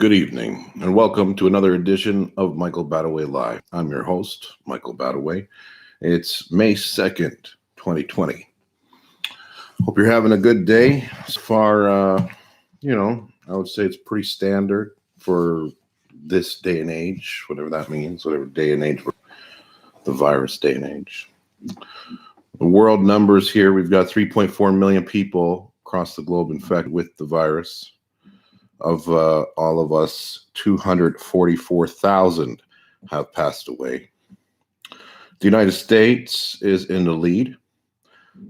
Good evening, and welcome to another edition of Michael Badaway Live. I'm your host, Michael Badaway. It's May 2nd, 2020. Hope you're having a good day. So far, I would say it's pretty standard for this day and age, whatever that means, whatever day and age, the virus day and age. The world numbers here, we've got 3.4 million people across the globe infected with the virus. Of all of us, 244,000 have passed away. The United States is in the lead.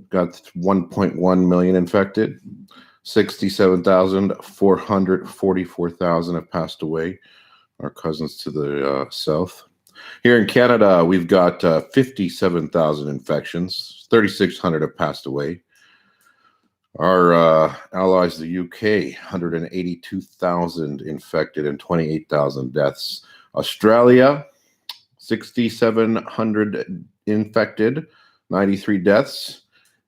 Got 1.1 million infected. 67,444,000 have passed away. Our cousins to the south. Here in Canada, we've got 57,000 infections. 3,600 have passed away. Our allies, the UK, 182,000 infected and 28,000 deaths. Australia, 6,700 infected, 93 deaths.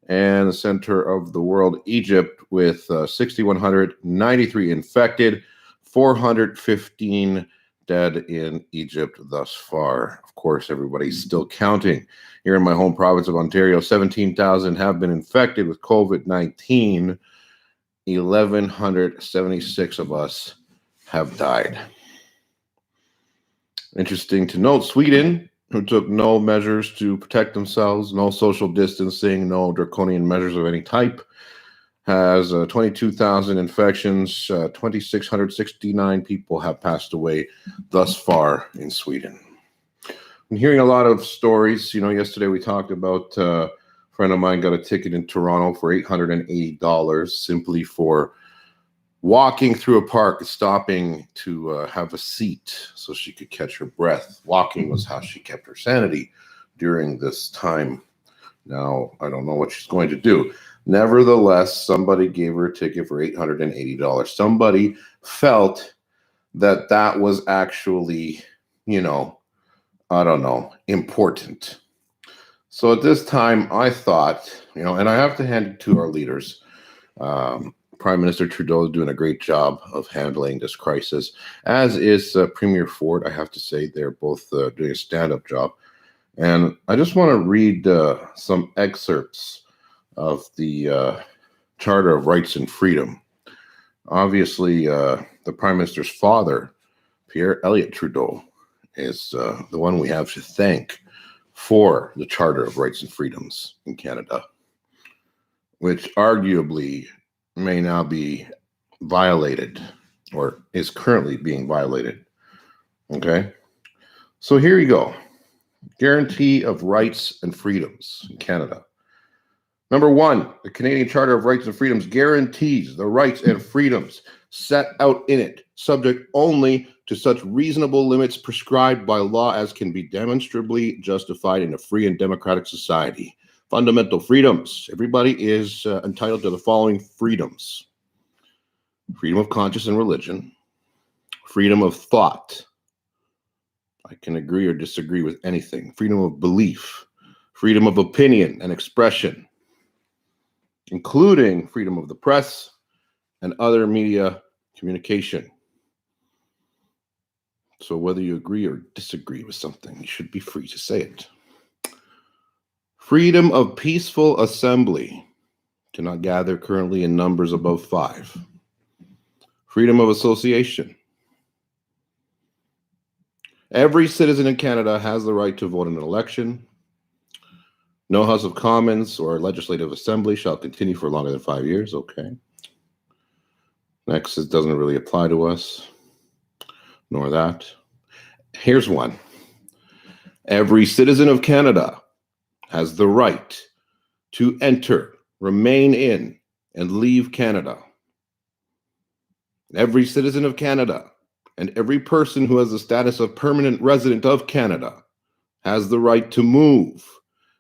And the center of the world, Egypt, with 6,193 infected, 415 dead in Egypt thus far. Of course, everybody's still counting. Here in my home province of Ontario, 17,000 have been infected with COVID-19. 1,176 of us have died. Interesting to note, Sweden, who took no measures to protect themselves, no social distancing, no draconian measures of any type, has 22,000 infections. 2,669 people have passed away thus far in Sweden. I'm hearing a lot of stories. Yesterday we talked about a friend of mine got a ticket in Toronto for $880 simply for walking through a park, stopping to have a seat so she could catch her breath. Walking was how she kept her sanity during this time. Now, I don't know what she's going to do. Nevertheless, somebody gave her a ticket for $880. Somebody felt that was actually, important. So at this time, I thought, and I have to hand it to our leaders. Prime Minister Trudeau is doing a great job of handling this crisis, as is Premier Ford. I have to say they're both doing a stand-up job. And I just want to read some excerpts of the Charter of Rights and Freedom. Obviously, the Prime Minister's father, Pierre Elliott Trudeau, is the one we have to thank for the Charter of Rights and Freedoms in Canada, which arguably may now be violated or is currently being violated. Okay? So here you go. Guarantee of Rights and Freedoms in Canada. Number 1, the Canadian Charter of Rights and Freedoms guarantees the rights and freedoms set out in it, subject only to such reasonable limits prescribed by law as can be demonstrably justified in a free and democratic society. Fundamental freedoms. Everybody is entitled to the following freedoms: freedom of conscience and religion, freedom of thought. I can agree or disagree with anything. Freedom of belief, freedom of opinion and expression, including freedom of the press and other media communication. So whether you agree or disagree with something, you should be free to say it. Freedom of peaceful assembly, cannot gather currently in numbers above 5. Freedom of association. Every citizen in Canada has the right to vote in an election. No House of Commons or Legislative Assembly shall continue for longer than 5 years. Okay. Next, it doesn't really apply to us, nor that. Here's one. Every citizen of Canada has the right to enter, remain in, and leave Canada. Every citizen of Canada and every person who has the status of permanent resident of Canada has the right to move,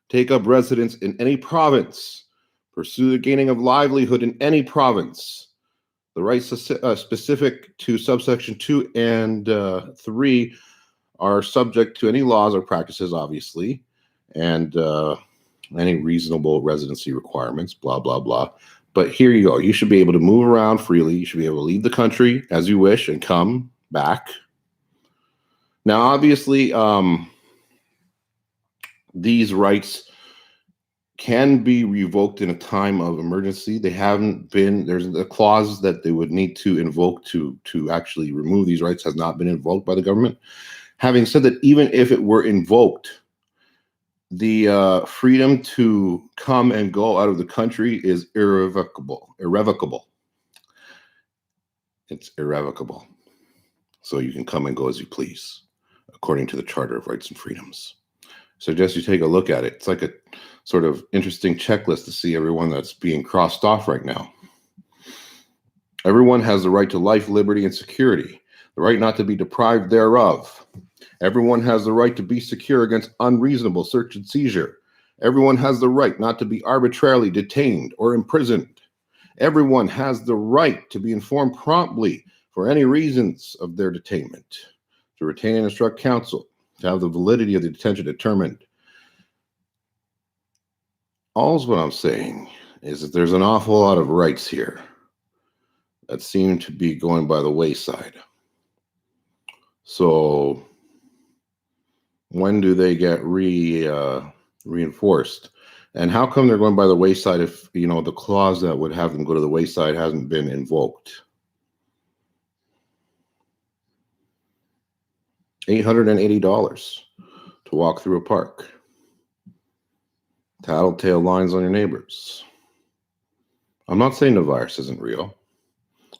take up residence in any province, pursue the gaining of livelihood in any province. The rights specific to subsection 2 and 3 are subject to any laws or practices, obviously, and any reasonable residency requirements, blah, blah, blah. But here you go. You should be able to move around freely. You should be able to leave the country as you wish and come back. Now, obviously, these rights can be revoked in a time of emergency. They haven't been, there's a clause that they would need to invoke to actually remove these rights has not been invoked by the government. Having said that, even if it were invoked, the freedom to come and go out of the country is irrevocable. It's irrevocable. So you can come and go as you please, according to the Charter of Rights and Freedoms. Suggest you take a look at it. It's like a sort of interesting checklist to see everyone that's being crossed off right now. Everyone has the right to life, liberty, and security, the right not to be deprived thereof. Everyone has the right to be secure against unreasonable search and seizure. Everyone has the right not to be arbitrarily detained or imprisoned. Everyone has the right to be informed promptly for any reasons of their detainment, to retain and instruct counsel, to have the validity of the detention determined. All's what I'm saying is that there's an awful lot of rights here that seem to be going by the wayside. So when do they get reinforced? And how come they're going by the wayside if, you know, the clause that would have them go to the wayside hasn't been invoked? $880 to walk through a park. Tattletale lines on your neighbors. I'm not saying the virus isn't real.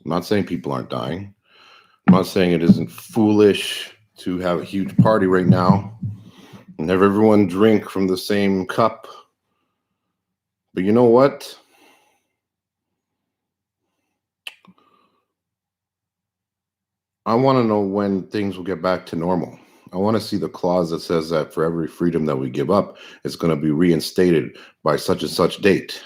I'm not saying people aren't dying. I'm not saying it isn't foolish to have a huge party right now and have everyone drink from the same cup. But you know what? I want to know when things will get back to normal. I want to see the clause that says that for every freedom that we give up, it's going to be reinstated by such and such date.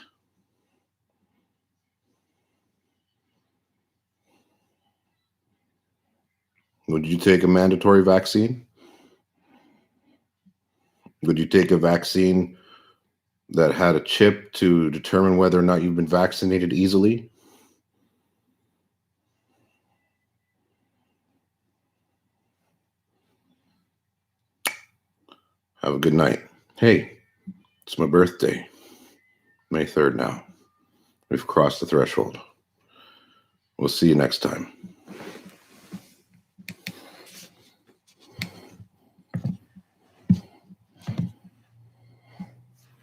Would you take a mandatory vaccine? Would you take a vaccine that had a chip to determine whether or not you've been vaccinated easily? Have a good night. Hey, it's my birthday. May 3rd now. We've crossed the threshold. We'll see you next time.